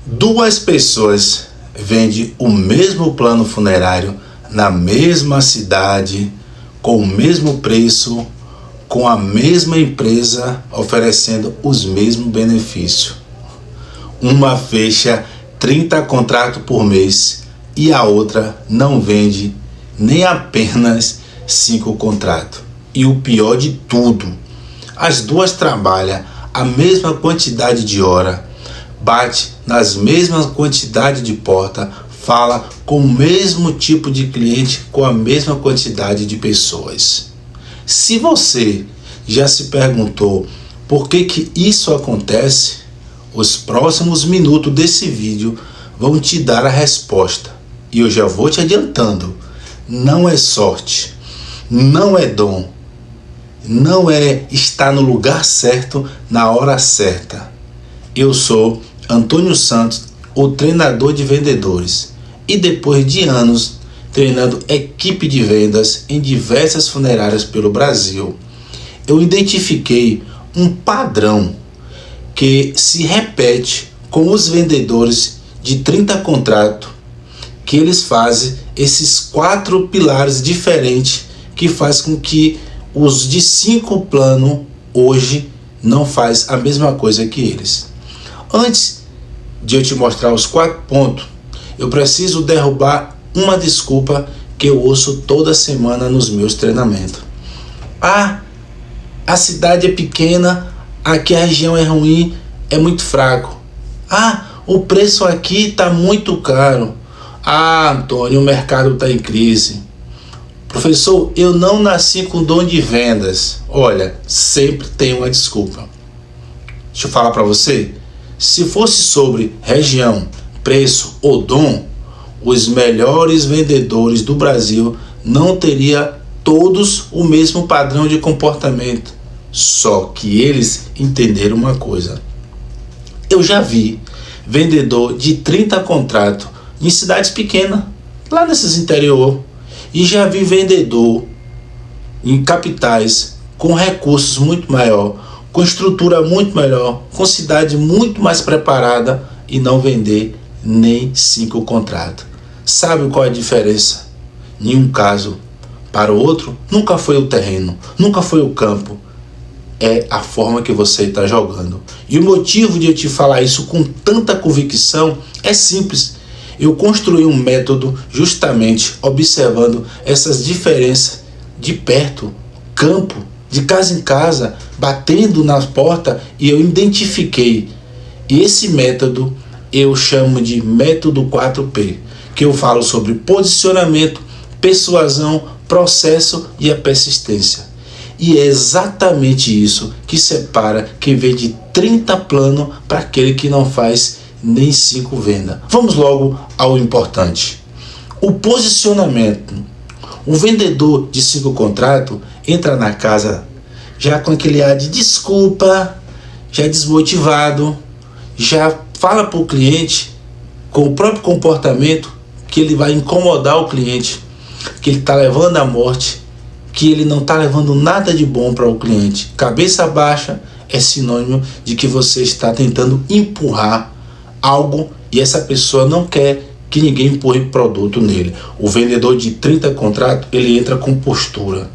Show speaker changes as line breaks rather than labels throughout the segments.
Duas pessoas vendem o mesmo plano funerário na mesma cidade, com o mesmo preço, com a mesma empresa oferecendo os mesmos benefícios. Uma fecha 30 contratos por mês e a outra não vende nem apenas 5 contratos. E o pior de tudo, as duas trabalham a mesma quantidade de hora, bate nas mesmas quantidades de porta, fala com o mesmo tipo de cliente, com a mesma quantidade de pessoas. Se você já se perguntou por que isso acontece, os próximos minutos desse vídeo vão te dar a resposta. E eu já vou te adiantando, não é sorte, não é dom, não é estar no lugar certo na hora certa. Eu sou Antônio Santos, o treinador de vendedores, e depois de anos treinando equipe de vendas em diversas funerárias pelo Brasil, eu identifiquei um padrão que se repete com os vendedores de 30 contratos, que eles fazem esses 4 pilares diferentes que faz com que os de 5 planos hoje não faz a mesma coisa que eles. Antes de eu te mostrar os 4 pontos, eu preciso derrubar uma desculpa que eu ouço toda semana nos meus treinamentos. A cidade é pequena, aqui a região é ruim, é muito fraco. O preço aqui está muito caro. Antônio, o mercado está em crise. Professor, eu não nasci com dom de vendas. Olha, sempre tem uma desculpa. Deixa eu falar para você. Se fosse sobre região, preço ou dom, os melhores vendedores do Brasil não teriam todos o mesmo padrão de comportamento. Só que eles entenderam uma coisa. Eu já vi vendedor de 30 contratos em cidades pequenas, lá nesses interior, e já vi vendedor em capitais com recursos muito maior, com estrutura muito melhor, com cidade muito mais preparada e não vender nem 5 contratos. Sabe qual é a diferença? Em um caso para o outro, nunca foi o terreno, nunca foi o campo, é a forma que você está jogando. E o motivo de eu te falar isso com tanta convicção é simples. Eu construí um método justamente observando essas diferenças de perto, campo, de casa em casa, batendo na porta, e eu identifiquei. E esse método eu chamo de método 4P, que eu falo sobre posicionamento, persuasão, processo e a persistência. E é exatamente isso que separa quem vende 30 planos para aquele que não faz nem 5 vendas. Vamos logo ao importante. O posicionamento. O vendedor de 5 contratos entra na casa já com aquele ar de desculpa, já desmotivado, já fala para o cliente com o próprio comportamento que ele vai incomodar o cliente, que ele está levando à morte, que ele não está levando nada de bom para o cliente. Cabeça baixa é sinônimo de que você está tentando empurrar algo e essa pessoa não quer que ninguém empurre produto nele. O vendedor de 30 contratos, ele entra com postura.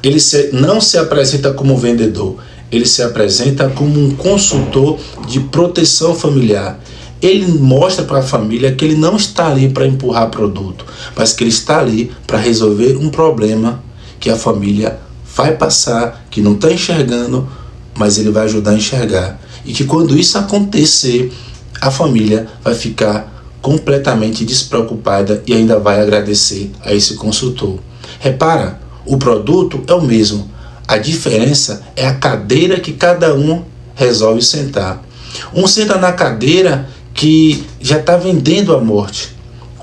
Ele não se apresenta como vendedor, ele se apresenta como um consultor de proteção familiar. Ele mostra para a família que ele não está ali para empurrar produto, mas que ele está ali para resolver um problema que a família vai passar, que não está enxergando, mas ele vai ajudar a enxergar. E que quando isso acontecer, a família vai ficar completamente despreocupada e ainda vai agradecer a esse consultor. Repara, o produto é o mesmo. A diferença é a cadeira que cada um resolve sentar. Um senta na cadeira que já está vendendo a morte.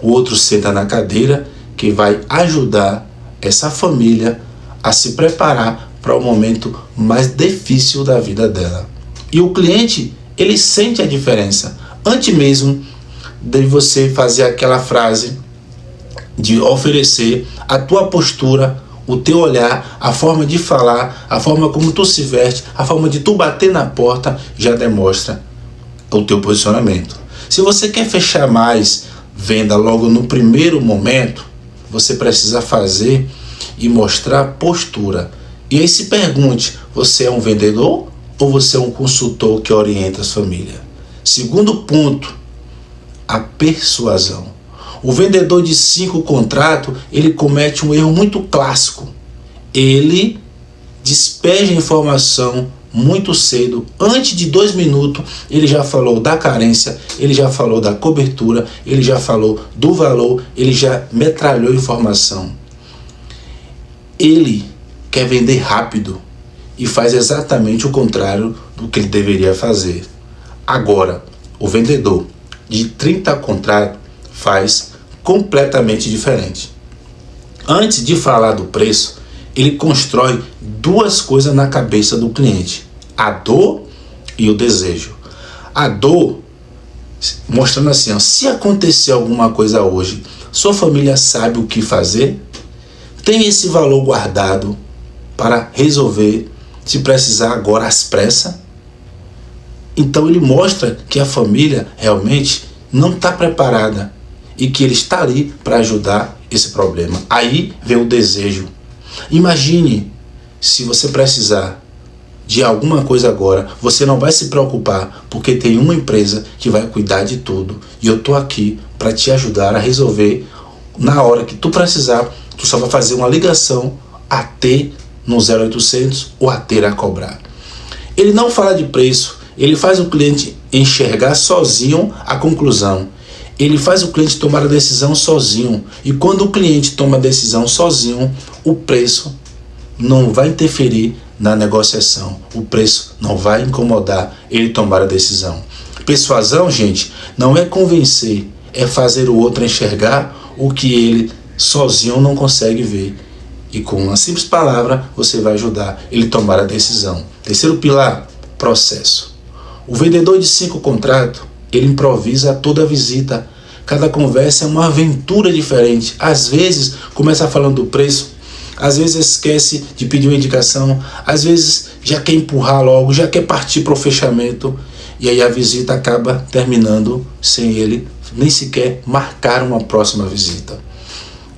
O outro senta na cadeira que vai ajudar essa família a se preparar para o momento mais difícil da vida dela. E o cliente, ele sente a diferença. Antes mesmo de você fazer aquela frase, de oferecer a tua postura, o teu olhar, a forma de falar, a forma como tu se veste, a forma de tu bater na porta, já demonstra o teu posicionamento. Se você quer fechar mais venda logo no primeiro momento, você precisa fazer e mostrar postura. E aí se pergunte, você é um vendedor ou você é um consultor que orienta as famílias? Segundo ponto, a persuasão. O vendedor de 5 contratos, ele comete um erro muito clássico. Ele despeja informação muito cedo, antes de 2 minutos, ele já falou da carência, ele já falou da cobertura, ele já falou do valor, ele já metralhou informação. Ele quer vender rápido e faz exatamente o contrário do que ele deveria fazer. Agora, o vendedor de 30 contratos faz completamente diferente. Antes de falar do preço, ele constrói 2 coisas na cabeça do cliente: a dor e o desejo. A dor, mostrando assim, ó, se acontecer alguma coisa hoje, sua família sabe o que fazer? Tem esse valor guardado para resolver, se precisar agora às pressas? Então ele mostra que a família realmente não está preparada e que ele está ali para ajudar esse problema. Aí vem o desejo. Imagine se você precisar de alguma coisa agora, você não vai se preocupar, porque tem uma empresa que vai cuidar de tudo. E eu estou aqui para te ajudar a resolver na hora que tu precisar. Tu só vai fazer uma ligação a ter no 0800 ou a ter a cobrar. Ele não fala de preço, ele faz o cliente enxergar sozinho a conclusão. Ele faz o cliente tomar a decisão sozinho. E quando o cliente toma a decisão sozinho, o preço não vai interferir na negociação. O preço não vai incomodar ele tomar a decisão. Persuasão, gente, não é convencer, é fazer o outro enxergar o que ele sozinho não consegue ver. E com uma simples palavra, você vai ajudar ele a tomar a decisão. Terceiro pilar, processo. O vendedor de 5 contratos, ele improvisa toda a visita. Cada conversa é uma aventura diferente. Às vezes, começa falando do preço. Às vezes esquece de pedir uma indicação. Às vezes já quer empurrar logo, já quer partir para o fechamento. E aí a visita acaba terminando sem ele nem sequer marcar uma próxima visita.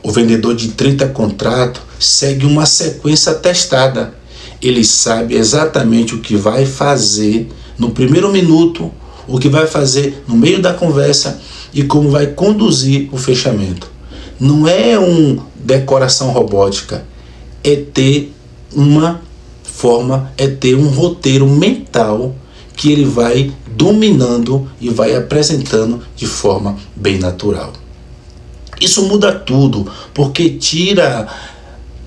O vendedor de 30 contratos segue uma sequência testada. Ele sabe exatamente o que vai fazer no primeiro minuto, o que vai fazer no meio da conversa e como vai conduzir o fechamento. Não é uma decoração robótica, é ter uma forma, é ter um roteiro mental que ele vai dominando e vai apresentando de forma bem natural. Isso muda tudo, porque tira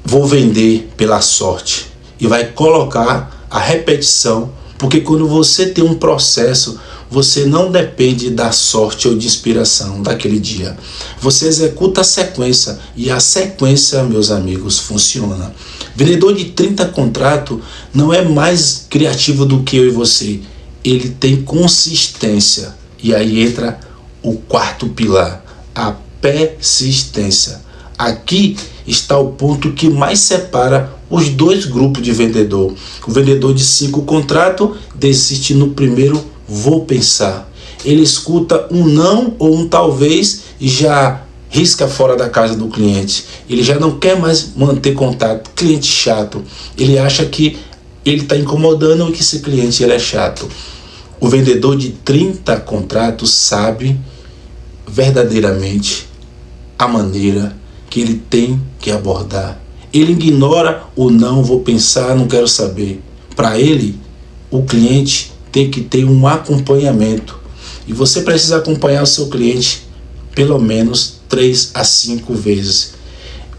vou vender pela sorte e vai colocar a repetição, porque quando você tem um processo, você não depende da sorte ou de inspiração daquele dia. Você executa a sequência e a sequência, meus amigos, funciona. Vendedor de 30 contratos não é mais criativo do que eu e você. Ele tem consistência. E aí entra o 4º pilar, a persistência. Aqui está o ponto que mais separa os 2 grupos de vendedor. O vendedor de 5 contratos desiste no primeiro vou pensar. Ele escuta um não ou um talvez e já risca fora da casa do cliente. Ele já não quer mais manter contato. Cliente chato. Ele acha que ele está incomodando e que esse cliente ele é chato. O vendedor de 30 contratos sabe verdadeiramente a maneira que ele tem que abordar. Ele ignora o não, vou pensar, não quero saber. Para ele, o cliente tem que ter um acompanhamento. E você precisa acompanhar o seu cliente pelo menos 3 a 5 vezes.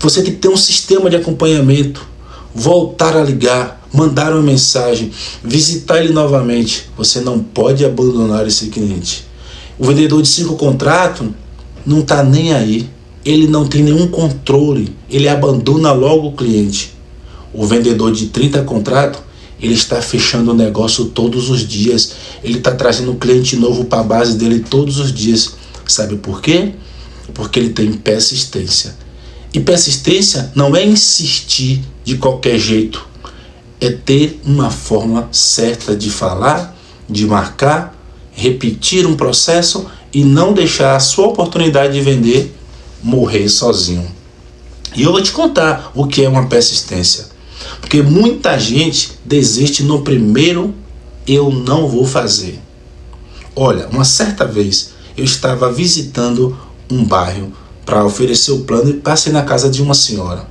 Você tem que ter um sistema de acompanhamento. Voltar a ligar, mandar uma mensagem, visitar ele novamente. Você não pode abandonar esse cliente. O vendedor de 5 contratos não está nem aí. Ele não tem nenhum controle. Ele abandona logo o cliente. O vendedor de 30 contratos, ele está fechando o negócio todos os dias. Ele está trazendo um cliente novo para a base dele todos os dias. Sabe por quê? Porque ele tem persistência. E persistência não é insistir de qualquer jeito. É ter uma forma certa de falar, de marcar repetir um processo e não deixar a sua oportunidade de vender morrer sozinho. E eu vou te contar o que é uma persistência. Porque muita gente desiste no primeiro eu não vou fazer. Olha, uma certa vez eu estava visitando um bairro para oferecer o plano e passei na casa de uma senhora.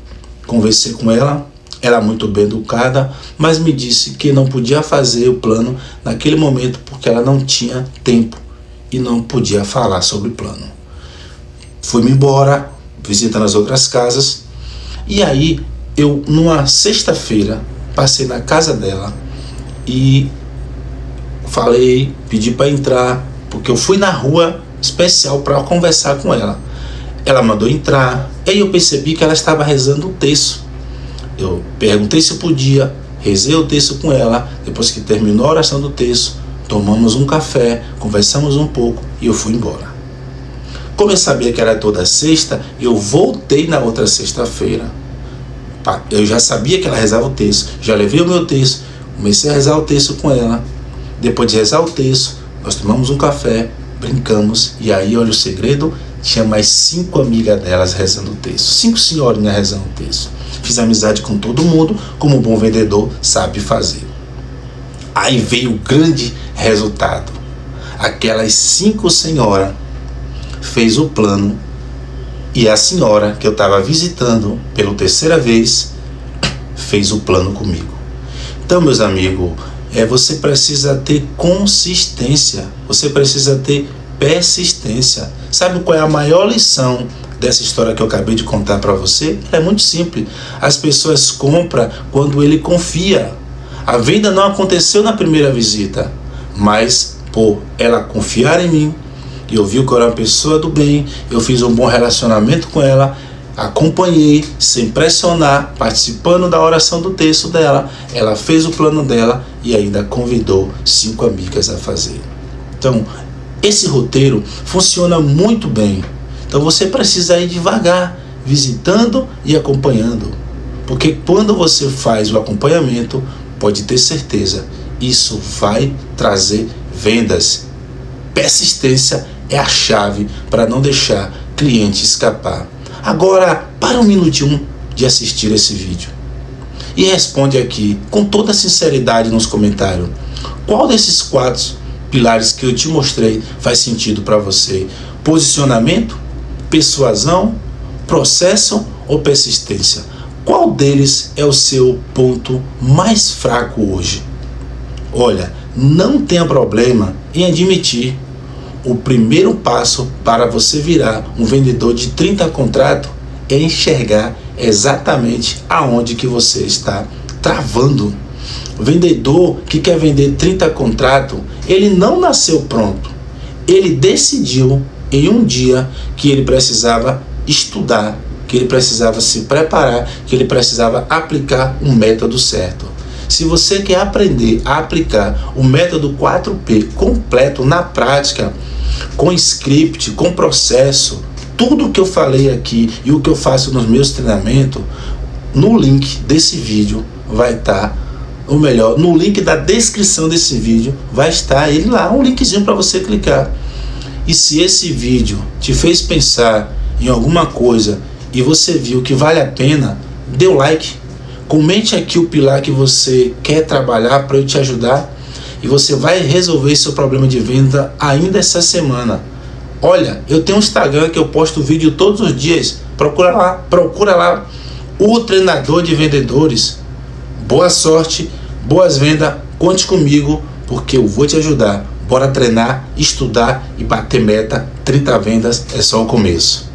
Conversei com ela, ela muito bem educada, mas me disse que não podia fazer o plano naquele momento porque ela não tinha tempo e não podia falar sobre o plano. Fui-me embora, visitando as outras casas, e aí eu, numa sexta-feira, passei na casa dela e falei, pedi para entrar, porque eu fui na rua especial para conversar com ela. Ela mandou entrar, e aí eu percebi que ela estava rezando o terço. Eu perguntei se podia, rezei o terço com ela. Depois que terminou a oração do terço, tomamos um café, conversamos um pouco e eu fui embora. Como eu sabia que era toda sexta, eu voltei na outra sexta-feira. Eu já sabia que ela rezava o terço, já levei o meu terço, comecei a rezar o terço com ela. Depois de rezar o terço, nós tomamos um café, brincamos, e aí, olha o segredo, tinha mais 5 amigas delas rezando o terço, 5 senhorinhas rezando o terço. Fiz amizade com todo mundo, como um bom vendedor sabe fazer. Aí veio o grande resultado. Aquelas 5 senhoras fez o plano, e a senhora que eu estava visitando pela terceira vez fez o plano comigo. Então, meus amigos, você precisa ter consistência, você precisa ter persistência. Sabe qual é a maior lição dessa história que eu acabei de contar para você? É muito simples. As pessoas compram quando ele confia. A venda não aconteceu na primeira visita, mas por ela confiar em mim, eu vi que eu era uma pessoa do bem, eu fiz um bom relacionamento com ela, acompanhei sem pressionar, participando da oração do terço dela, ela fez o plano dela e ainda convidou 5 amigas a fazer. Então, esse roteiro funciona muito bem. Então você precisa ir devagar, visitando e acompanhando. Porque quando você faz o acompanhamento, pode ter certeza, isso vai trazer vendas. Persistência é a chave para não deixar cliente escapar. Agora, para um minutinho de assistir esse vídeo e responde aqui com toda sinceridade nos comentários, qual desses 4 pilares que eu te mostrei faz sentido para você? Posicionamento, persuasão, processo ou persistência? Qual deles é o seu ponto mais fraco hoje? Olha, não tenha problema em admitir. O primeiro passo para você virar um vendedor de 30 contratos é enxergar exatamente aonde que você está travando. O vendedor que quer vender 30 contratos, ele não nasceu pronto. Ele decidiu em um dia que ele precisava estudar, que ele precisava se preparar, que ele precisava aplicar um método certo. Se você quer aprender a aplicar o método 4P completo na prática, com script, com processo, tudo o que eu falei aqui e o que eu faço nos meus treinamentos, no link desse vídeo vai estar, ou melhor, no link da descrição desse vídeo vai estar ele lá, um linkzinho para você clicar. E se esse vídeo te fez pensar em alguma coisa e você viu que vale a pena, dê o like, comente aqui o pilar que você quer trabalhar para eu te ajudar. E você vai resolver seu problema de venda ainda essa semana. Olha, eu tenho um Instagram que eu posto vídeo todos os dias. Procura lá. O Treinador de Vendedores. Boa sorte, boas vendas. Conte comigo, porque eu vou te ajudar. Bora treinar, estudar e bater meta. 30 vendas é só o começo.